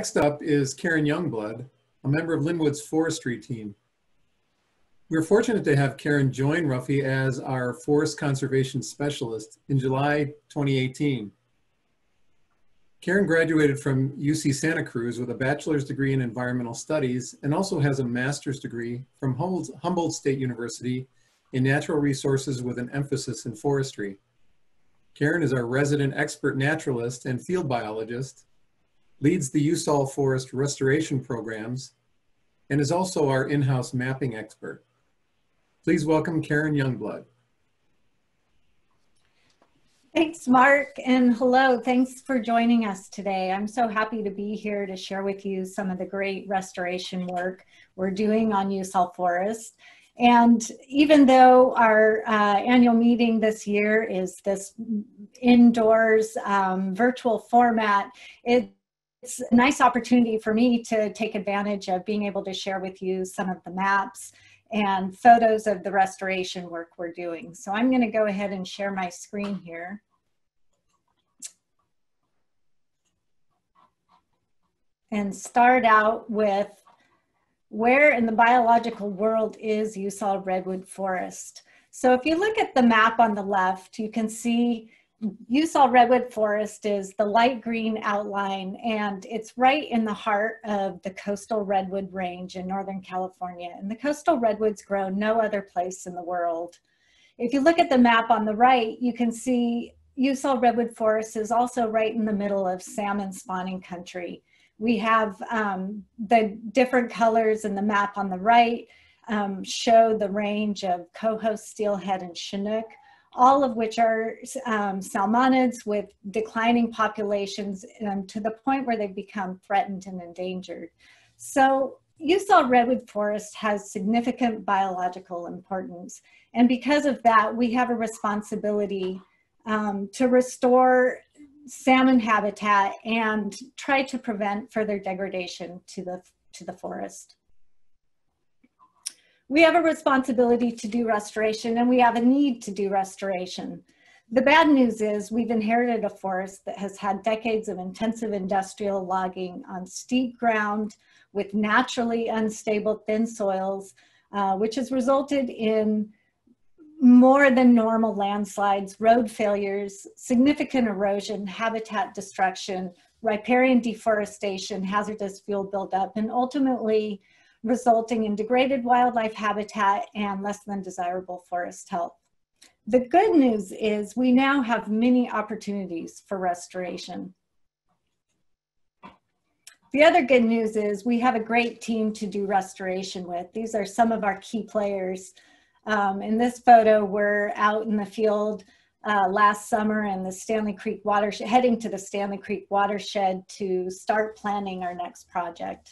Next up is Karen Youngblood, a member of Linwood's forestry team. We're fortunate to have Karen join Ruffy as our forest conservation specialist in July 2018. Karen graduated from UC Santa Cruz with a bachelor's degree in environmental studies and also has a master's degree from Humboldt State University in natural resources with an emphasis in forestry. Karen is our resident expert naturalist and field biologist, leads the Usal Forest restoration programs, and is also our in-house mapping expert. Please welcome Karen Youngblood. Thanks, Mark, and hello. Thanks for joining us today. I'm so happy to be here to share with you some of the great restoration work we're doing on Usal Forest. And even though our annual meeting this year is this indoors virtual format, it's a nice opportunity for me to take advantage of being able to share with you some of the maps and photos of the restoration work we're doing. So I'm going to go ahead and share my screen here. And start out with where in the biological world is Usal Redwood Forest. So if you look at the map on the left, you can see Usal Redwood Forest is the light green outline, and it's right in the heart of the coastal redwood range in Northern California. And the coastal redwoods grow no other place in the world. If you look at the map on the right, you can see Usal Redwood Forest is also right in the middle of salmon spawning country. We have the different colors in the map on the right show the range of coho, steelhead, and chinook, all of which are salmonids with declining populations to the point where they've become threatened and endangered. So Usal Redwood Forest has significant biological importance. And because of that, we have a responsibility to restore salmon habitat and try to prevent further degradation to the forest. We have a responsibility to do restoration, and we have a need to do restoration. The bad news is we've inherited a forest that has had decades of intensive industrial logging on steep ground with naturally unstable thin soils, which has resulted in more than normal landslides, road failures, significant erosion, habitat destruction, riparian deforestation, hazardous fuel buildup, and ultimately resulting in degraded wildlife habitat and less than desirable forest health. The good news is we now have many opportunities for restoration. The other good news is we have a great team to do restoration with. These are some of our key players. In this photo, we're out in the field last summer in the Stanley Creek Watershed, heading to the Stanley Creek Watershed to start planning our next project.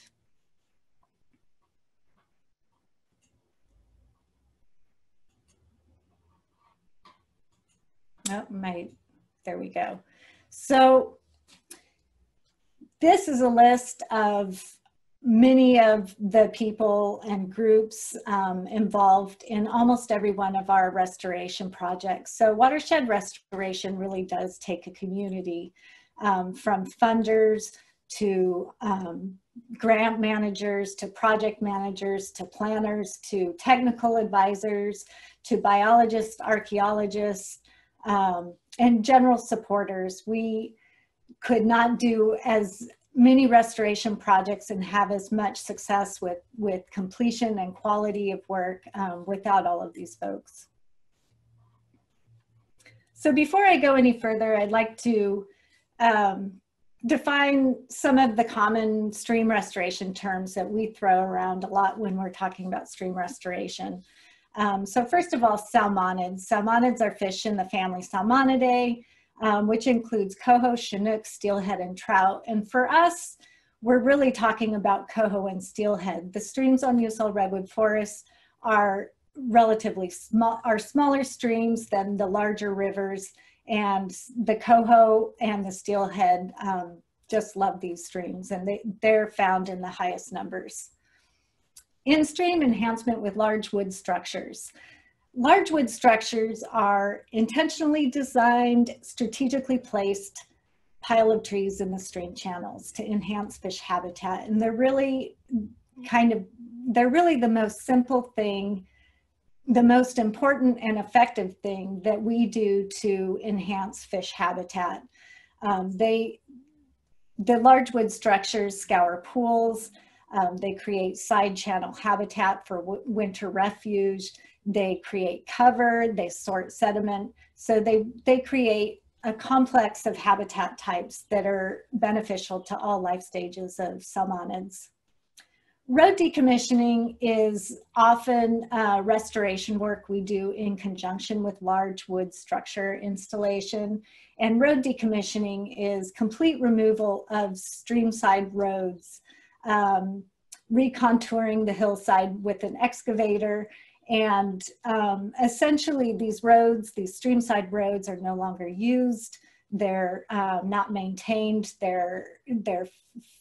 Oh, there we go. So this is a list of many of the people and groups involved in almost every one of our restoration projects. So watershed restoration really does take a community, from funders to grant managers, to project managers, to planners, to technical advisors, to biologists, archaeologists, and general supporters. We could not do as many restoration projects and have as much success with completion and quality of work without all of these folks. So before I go any further, I'd like to define some of the common stream restoration terms that we throw around a lot when we're talking about stream restoration. So first of all, salmonids. Salmonids are fish in the family Salmonidae, which includes coho, chinook, steelhead, and trout. And for us, we're really talking about coho and steelhead. The streams on Usal Redwood Forest are relatively small, are smaller streams than the larger rivers, and the coho and the steelhead just love these streams, and they're found in the highest numbers. In-stream enhancement with large wood structures. Large wood structures are intentionally designed, strategically placed pile of trees in the stream channels to enhance fish habitat. And they're really the most simple thing, the most important and effective thing that we do to enhance fish habitat. The large wood structures scour pools, they create side channel habitat for winter refuge, they create cover, they sort sediment. So they create a complex of habitat types that are beneficial to all life stages of salmonids. Road decommissioning is often restoration work we do in conjunction with large wood structure installation. And road decommissioning is complete removal of streamside roads, recontouring the hillside with an excavator. And essentially these roads, these streamside roads, are no longer used. They're not maintained. They're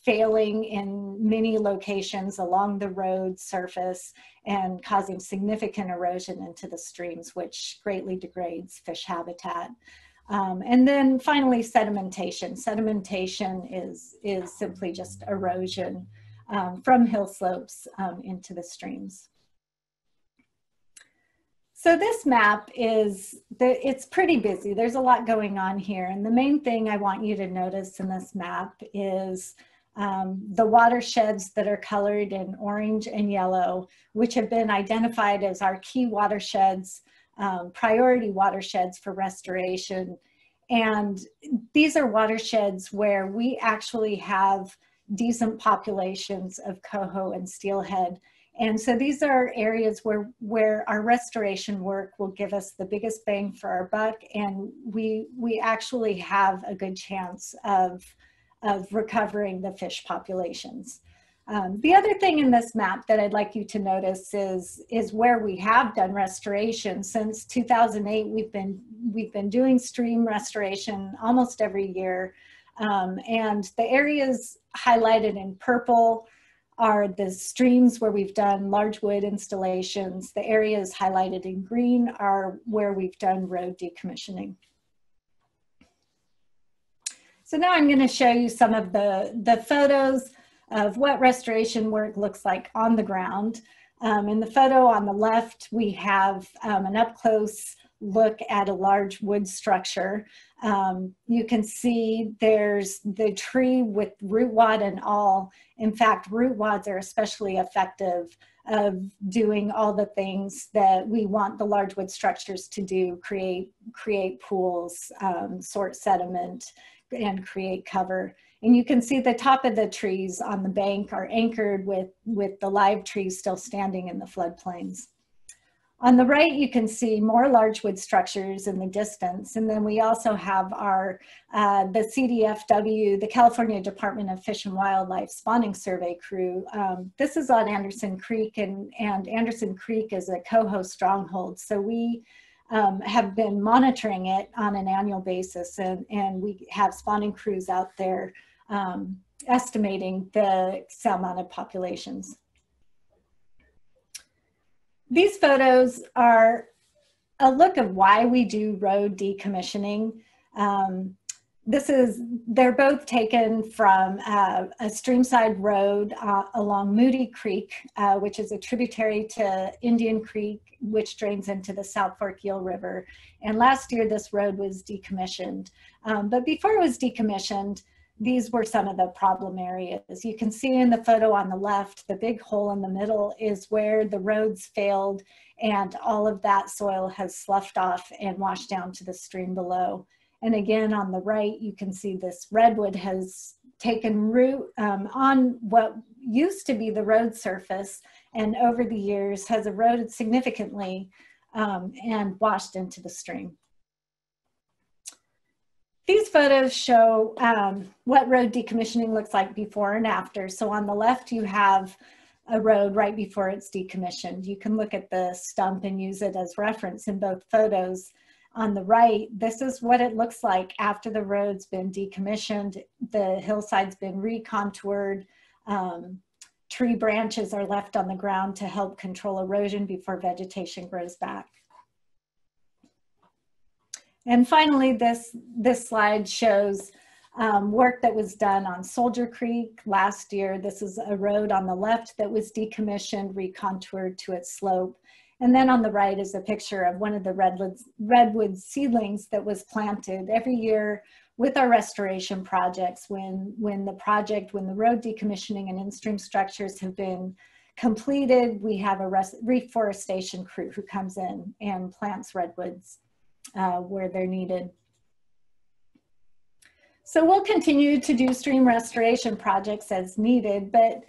failing in many locations along the road surface and causing significant erosion into the streams, which greatly degrades fish habitat. And then finally, sedimentation. Sedimentation is simply just erosion from hill slopes into the streams. So this map it's pretty busy. There's a lot going on here. And the main thing I want you to notice in this map is the watersheds that are colored in orange and yellow, which have been identified as our key watersheds, priority watersheds for restoration. And these are watersheds where we actually have decent populations of coho and steelhead. And so these are areas where our restoration work will give us the biggest bang for our buck, and we actually have a good chance of recovering the fish populations. The other thing in this map that I'd like you to notice is where we have done restoration. Since 2008, we've been doing stream restoration almost every year. And the areas highlighted in purple are the streams where we've done large wood installations. The areas highlighted in green are where we've done road decommissioning. So now I'm going to show you some of the photos of what restoration work looks like on the ground. In the photo on the left, we have an up-close look at a large wood structure. You can see there's the tree with root wad and all. In fact, root wads are especially effective of doing all the things that we want the large wood structures to do: create pools, sort sediment, and create cover. And you can see the top of the trees on the bank are anchored with the live trees still standing in the floodplains. On the right, you can see more large wood structures in the distance. And then we also have our, the CDFW, the California Department of Fish and Wildlife spawning survey crew. This is on Anderson Creek, and Anderson Creek is a coho stronghold. So we have been monitoring it on an annual basis, and we have spawning crews out there estimating the salmonid populations. These photos are a look of why we do road decommissioning. They're both taken from a streamside road along Moody Creek, which is a tributary to Indian Creek, which drains into the South Fork Eel River. And last year, this road was decommissioned. But before it was decommissioned, these were some of the problem areas. You can see in the photo on the left, the big hole in the middle is where the roads failed, and all of that soil has sloughed off and washed down to the stream below. And again, on the right, you can see this redwood has taken root on what used to be the road surface, and over the years has eroded significantly and washed into the stream. These photos show what road decommissioning looks like before and after. So on the left, you have a road right before it's decommissioned. You can look at the stump and use it as reference in both photos. On the right, this is what it looks like after the road's been decommissioned. The hillside's been recontoured. Tree branches are left on the ground to help control erosion before vegetation grows back. And finally, this slide shows work that was done on Soldier Creek last year. This is a road on the left that was decommissioned, recontoured to its slope. And then on the right is a picture of one of the redwood seedlings that was planted every year with our restoration projects. When the road decommissioning and in-stream structures have been completed, we have a reforestation crew who comes in and plants redwoods where they're needed. So we'll continue to do stream restoration projects as needed, but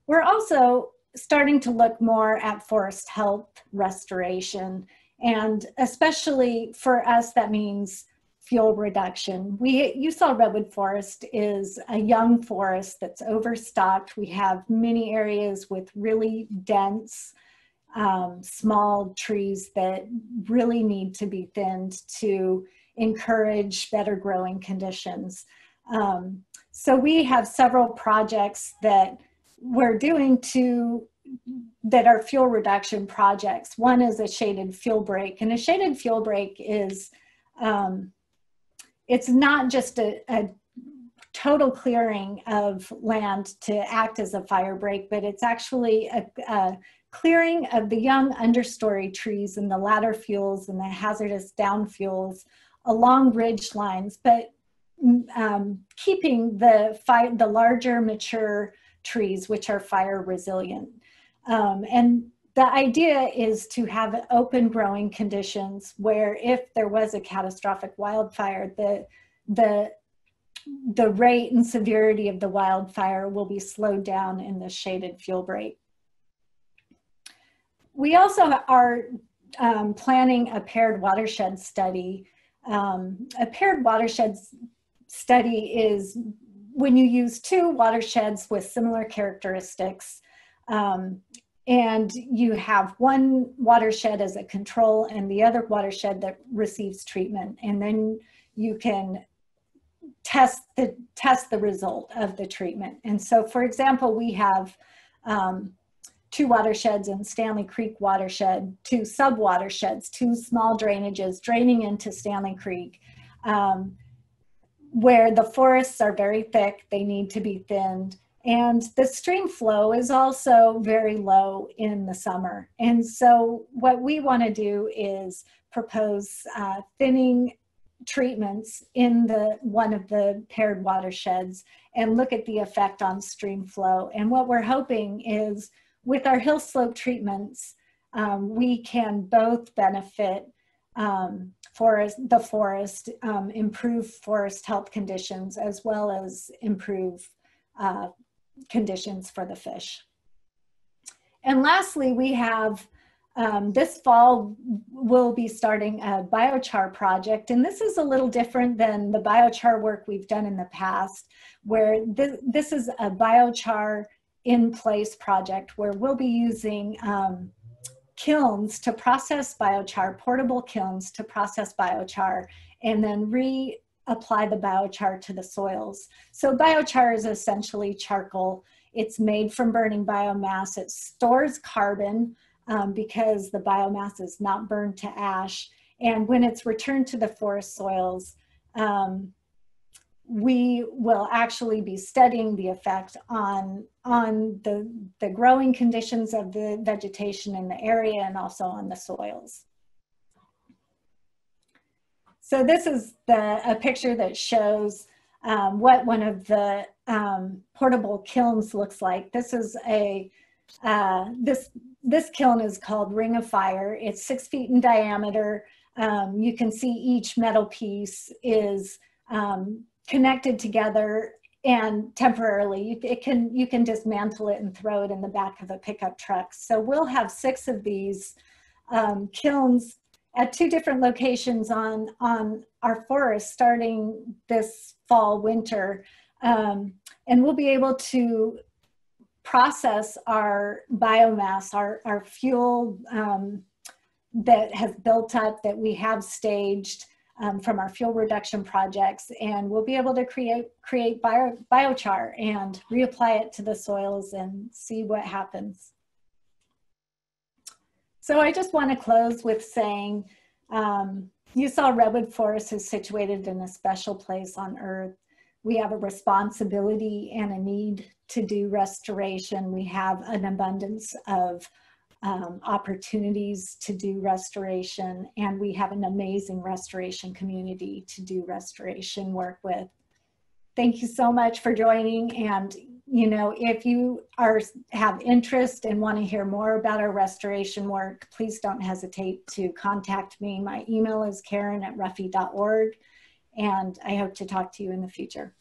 we're also starting to look more at forest health restoration. And especially for us, that means fuel reduction. Usal Redwood Forest is a young forest that's overstocked. We have many areas with really dense, small trees that really need to be thinned to encourage better growing conditions. So we have several projects that we're doing that are fuel reduction projects. One is a shaded fuel break, and a shaded fuel break is, it's not just a total clearing of land to act as a fire break, but it's actually a clearing of the young understory trees and the ladder fuels and the hazardous down fuels along ridge lines, but keeping the larger mature trees, which are fire resilient. And the idea is to have open growing conditions where if there was a catastrophic wildfire, the rate and severity of the wildfire will be slowed down in the shaded fuel break. We also are planning a paired watershed study. A paired watershed study is when you use two watersheds with similar characteristics, and you have one watershed as a control and the other watershed that receives treatment, and then you can test the result of the treatment. And so, for example, we have two watersheds in Stanley Creek watershed, two sub-watersheds, two small drainages draining into Stanley Creek, where the forests are very thick, they need to be thinned, and the stream flow is also very low in the summer. And so what we want to do is propose thinning treatments in one of the paired watersheds and look at the effect on stream flow. And what we're hoping is with our hill slope treatments, we can both benefit the forest, improve forest health conditions, as well as improve conditions for the fish. And lastly, we have this fall, we'll be starting a biochar project. And this is a little different than the biochar work we've done in the past, where this is a biochar in place project where we'll be using kilns to process biochar, portable kilns to process biochar, and then reapply the biochar to the soils. So biochar is essentially charcoal. It's made from burning biomass. It stores carbon because the biomass is not burned to ash. And when it's returned to the forest soils, we will actually be studying the effect on the growing conditions of the vegetation in the area and also on the soils. So this is a picture that shows what one of the portable kilns looks like. This is this kiln is called Ring of Fire. It's 6 feet in diameter. You can see each metal piece is connected together, and temporarily you can dismantle it and throw it in the back of a pickup truck. So we'll have 6 of these kilns at 2 different locations on our forest starting this fall, winter. And we'll be able to process our biomass, our fuel that has built up, that we have staged from our fuel reduction projects, and we'll be able to create biochar and reapply it to the soils and see what happens. So I just want to close with saying Usal Redwood Forest is situated in a special place on Earth. we have a responsibility and a need to do restoration. We have an abundance of opportunities to do restoration, and we have an amazing restoration community to do restoration work with. Thank you so much for joining. And you know, if you have interest and want to hear more about our restoration work, please don't hesitate to contact me. My email is karen@ruffy.org, and I hope to talk to you in the future.